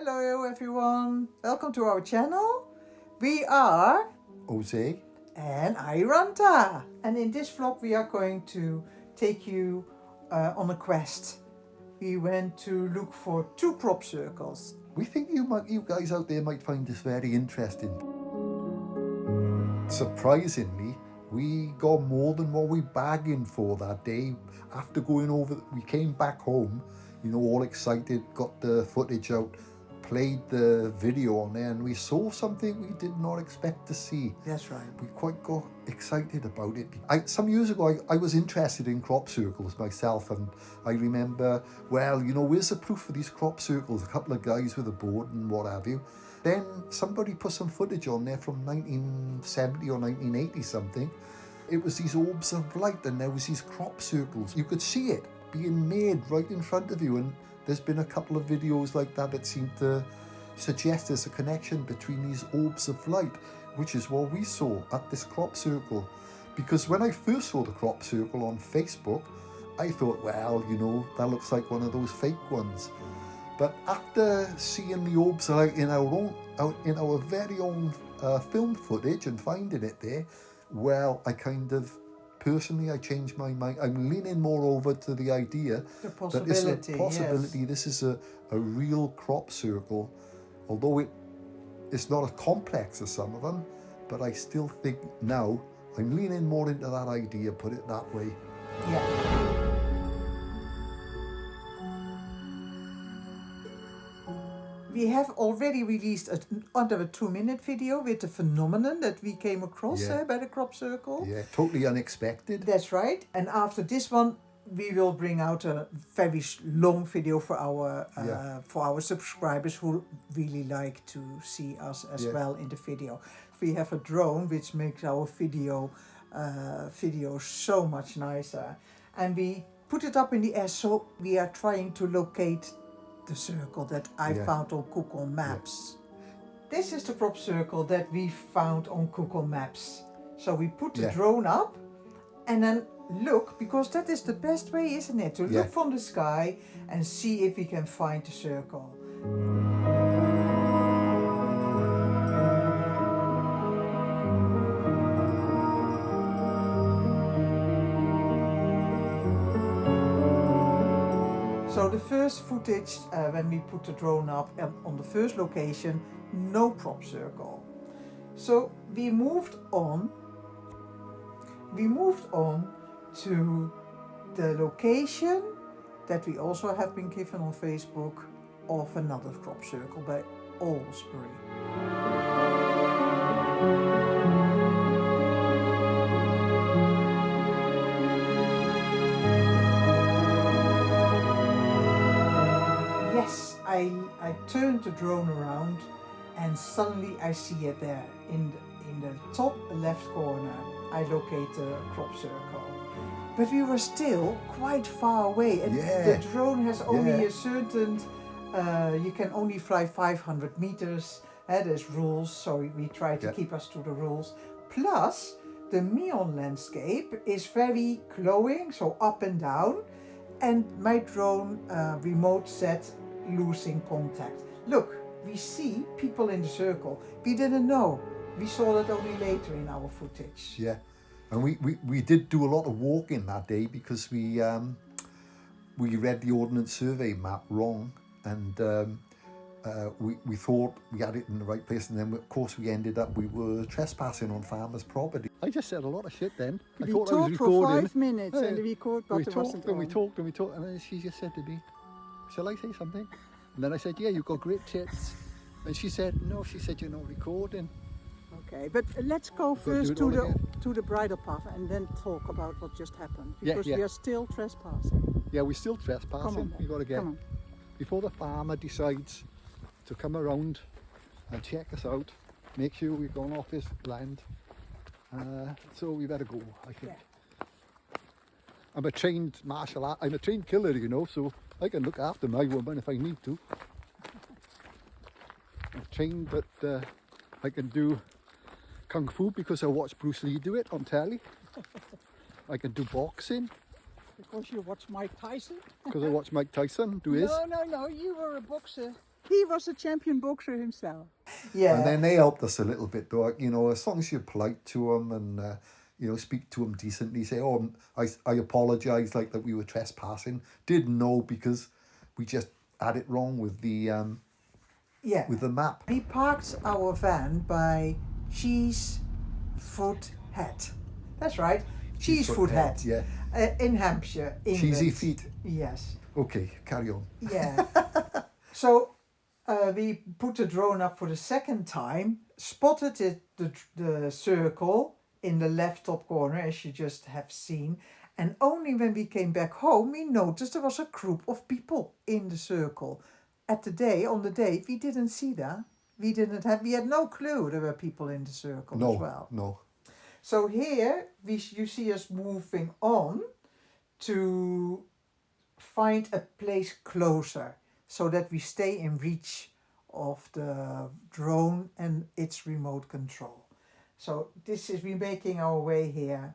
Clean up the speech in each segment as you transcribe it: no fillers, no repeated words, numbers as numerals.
Hello everyone, welcome to our channel. We are Jose and Ahiranta, and in this vlog we are going to take you on a quest. We went to look for 2 crop circles. We think you guys out there might find this very interesting. Surprisingly, we got more than what we bargained for that day. After going over, we came back home, all excited, got the footage out, played the video on there, and we saw something we did not expect to see. That's right. We quite got excited about it. Some years ago, I was interested in crop circles myself, and I remember, where's the proof of these crop circles? A couple of guys with a board and what have you. Then somebody put some footage on there from 1970 or 1980 something. It was these orbs of light, and there was these crop circles. You could see it being made right in front of you, and there's been a couple of videos like that seem to suggest there's a connection between these orbs of light, which is what we saw at this crop circle. Because when I first saw the crop circle on Facebook, I thought, that looks like one of those fake ones. But after seeing the orbs of light in our very own film footage and finding it there, I changed my mind. I'm leaning more over to the idea that this is a real crop circle, although it's not as complex as some of them, but I still think now I'm leaning more into that idea, put it that way. Yeah. We have already released under a 2-minute video with the phenomenon that we came across by the crop circle. Yeah, totally unexpected. That's right. And after this one, we will bring out a very long video for our subscribers who really like to see us as well in the video. We have a drone which makes our video so much nicer, and we put it up in the air. So we are trying to locate the circle that I found on Google Maps. Yeah. This is the crop circle that we found on Google Maps. So we put the drone up and then look, because that is the best way, isn't it? To look from the sky and see if we can find the circle. So the first footage, when we put the drone up on the first location, no crop circle. So we moved on to the location that we also have been given on Facebook of another crop circle by Alsbury. Yes, I turned the drone around and suddenly I see it there in the top left corner. I locate the crop circle. But we were still quite far away, and the drone has only a certain, you can only fly 500 meters. There's rules, so we try to keep us to the rules. Plus, the neon landscape is very glowing, so up and down, and my drone remote set losing contact. Look, we see people in the circle. We didn't know. We saw that only later in our footage. Yeah, and we did do a lot of walking that day because we read the Ordnance Survey map wrong, and we thought we had it in the right place, and then of course we ended up we were trespassing on farmers' property. I just said a lot of shit then. I thought I was recording. For 5 minutes and we recorded, but it wasn't on. We talked, and then she just said to me, "Shall I say something?" And then I said, "Yeah, you've got great tits." And she said, "No," she said, "You're not recording." Okay, but let's go first to the bridle path and then talk about what just happened. Because we are still trespassing. Yeah, we're still trespassing. We got to get, before the farmer decides to come around and check us out, make sure we've gone off his land. So we better go, I think. Yeah. I'm a trained martial art, I'm a trained killer, so I can look after my woman if I need to. I'm trained that I can do Kung Fu because I watched Bruce Lee do it on telly. I can do boxing. Because you watch Mike Tyson? Because I watched Mike Tyson do his. No, you were a boxer. He was a champion boxer himself. Yeah. And then they helped us a little bit, though. You know, as long as you're polite to them and you know, speak to them decently, say, "Oh, I apologise," like that we were trespassing. Didn't know because we just had it wrong with the Yeah. with the map. We parked our van by Cheesefoot Head. That's right, Cheesefoot Head. Yeah. In Hampshire, England. Cheesy feet. Yes. Okay, carry on. Yeah. So we put the drone up for the second time, spotted the circle in the left top corner, as you just have seen. And only when we came back home, we noticed there was a group of people in the circle. On the day, we didn't see that. We had no clue there were people in the circle as well. No. So here you see us moving on to find a place closer so that we stay in reach of the drone and its remote control. So we're making our way here.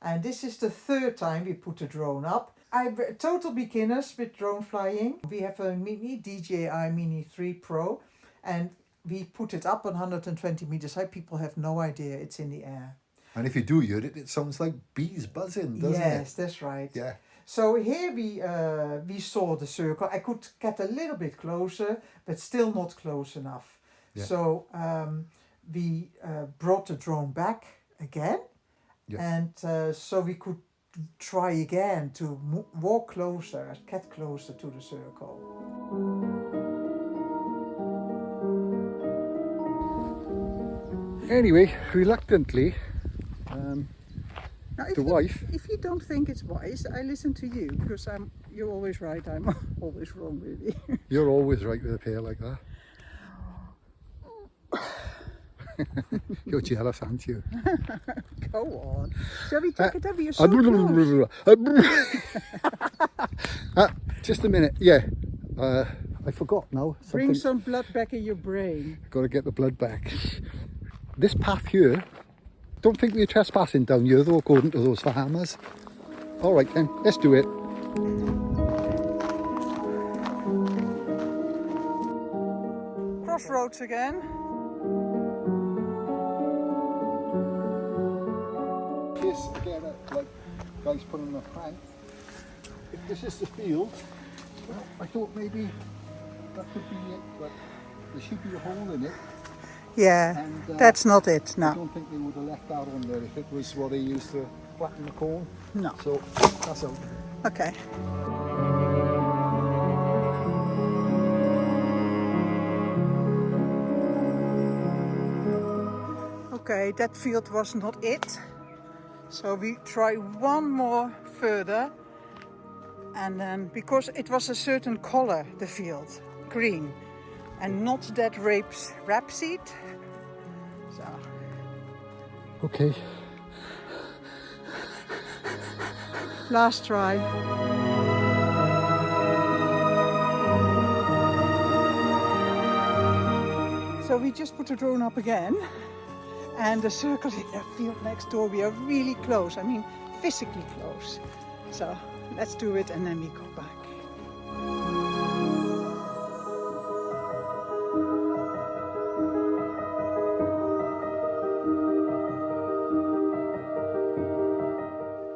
And this is the third time we put the drone up. We're total beginners with drone flying. We have a DJI Mini 3 Pro and we put it up 120 meters high. People have no idea it's in the air. And if you do hear it, it sounds like bees buzzing, doesn't it? Yes, that's right. Yeah. So here we saw the circle. I could get a little bit closer, but still not close enough. Yeah. So we brought the drone back again. Yeah. And so we could try again to walk closer, get closer to the circle. Anyway, reluctantly, Now, if you don't think it's wise, I listen to you because you're always right. I'm always wrong, really. You're always right with a pair like that. You're jealous, aren't you? Go on. Shall we take it over? You're so close. Just a minute. Yeah. I forgot now. Bring some blood back in your brain. Got to get the blood back. This path here, don't think we're trespassing down here though, according to those farmers. All right then, let's do it. Crossroads again. This again, like guys putting a prank. If this is the field, well, I thought maybe that could be it, but there should be a hole in it. Yeah, And, that's not it, I no. don't think they would have left that on there if it was what they used to flatten the corn. No. So that's out. Okay. Okay, that field was not it. So we try one more further. And then, because it was a certain color, the field, green, and not that rapeseed. So. Okay. Last try. So we just put the drone up again, and the circle in the field next door, we are really close. I mean, physically close. So let's do it and then we go back.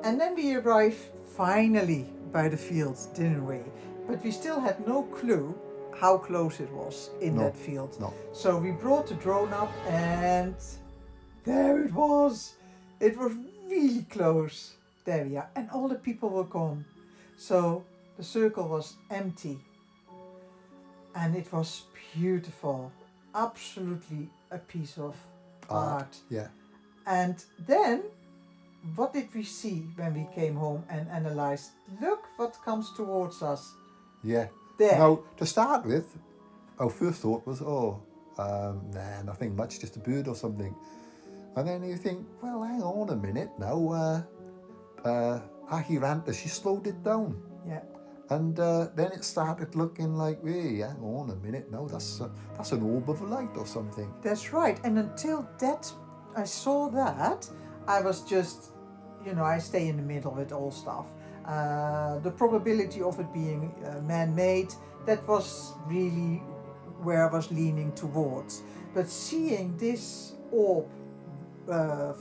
And then we arrived finally by the field, didn't we? But we still had no clue how close it was in that field. No. So we brought the drone up and there it was. It was really close. There we are. And all the people were gone. So the circle was empty. And it was beautiful. Absolutely a piece of art. Yeah. And then, what did we see when we came home and analyzed? Look what comes towards us. Yeah. There. Now, to start with, our first thought was, nah, nothing much, just a bird or something. And then you think, well, hang on a minute now. Ahiranta, she slowed it down. Yeah. And then it started looking like, hey, hang on a minute now, that's an orb of light or something. That's right. And until I saw that, I was just, I stay in the middle with all stuff. The probability of it being man-made, that was really where I was leaning towards. But seeing this orb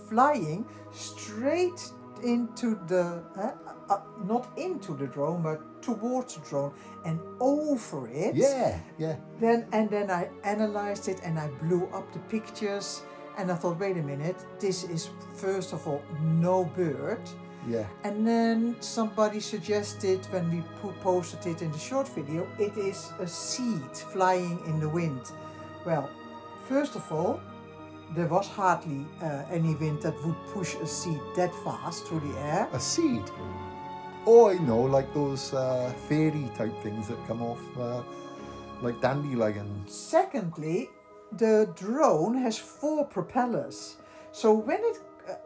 flying straight into the, not into the drone, but towards the drone and over it. Yeah, yeah. Then I analyzed it and I blew up the pictures and I thought, wait a minute, this is first of all no bird. Yeah. And then somebody suggested when we posted it in the short video, it is a seed flying in the wind. Well, first of all, there was hardly any wind that would push a seed that fast through the air. A seed? Oh, I know, like those fairy type things that come off, like dandelions. Secondly, the drone has 4 propellers. So when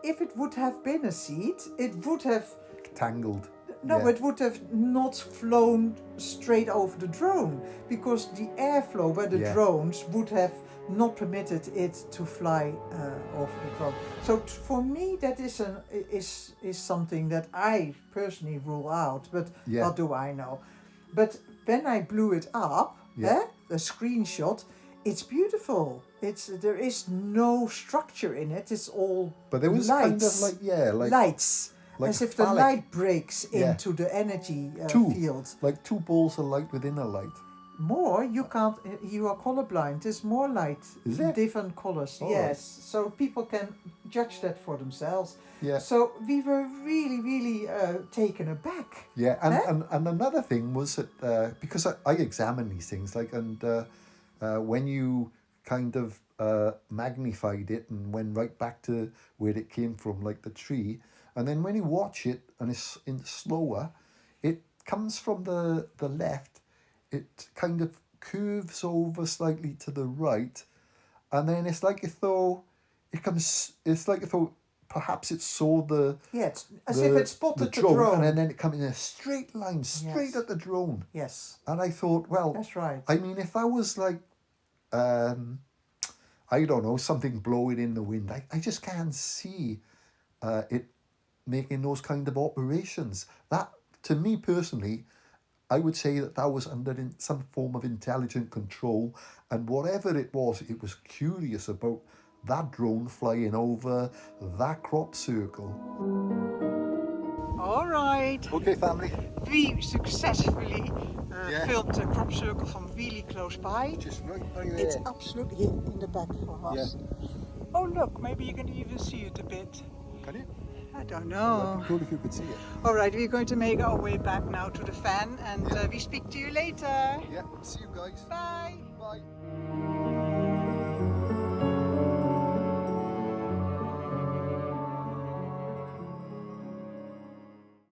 if it would have been a seed, it would have Tangled. No, Yeah. it would have not flown straight over the drone because the airflow by the Yeah. drones would have not permitted it to fly over the drone. So for me, that is something that I personally rule out. But Yeah. what do I know? But when I blew it up, Yeah. the screenshot, it's beautiful. There is no structure in it. It's all But there was lights. kind of like, yeah, like lights. like As if the phallic. light breaks Yeah. into the energy two, field. like 2 balls of light within a light. More, you can't, you are colorblind. There's more light Is in there? different colors. Oh. Yes, so people can judge that for themselves. Yeah. So we were really, really taken aback. Yeah, and, Huh? and another thing was that because I examine these things, like, and when you kind of magnified it and went right back to where it came from, like the tree, and then when you watch it and it's in slower, it comes from the left, it kind of curves over slightly to the right, and then it's like if though it's like if though perhaps it saw the Yeah, it's as if it spotted the drone. and then it come in a straight line straight Yes. at the drone. Yes, And I thought, well, that's right. I mean, if I was like, I don't know, something blowing in the wind, I just can't see it making those kind of operations. That, to me personally, I would say that was under some form of intelligent control, and whatever it was curious about that drone flying over that crop circle. All right. Okay, family. We successfully Yeah. filmed the crop circle from really close by. Just right by there. It's absolutely in the back of us. Oh look, maybe you can even see it a bit. Can you? I don't That'd know. be cool if you could see it. All right, we're going to make our way back now to the van and we speak to you later. Yeah, see you guys. Bye. Bye.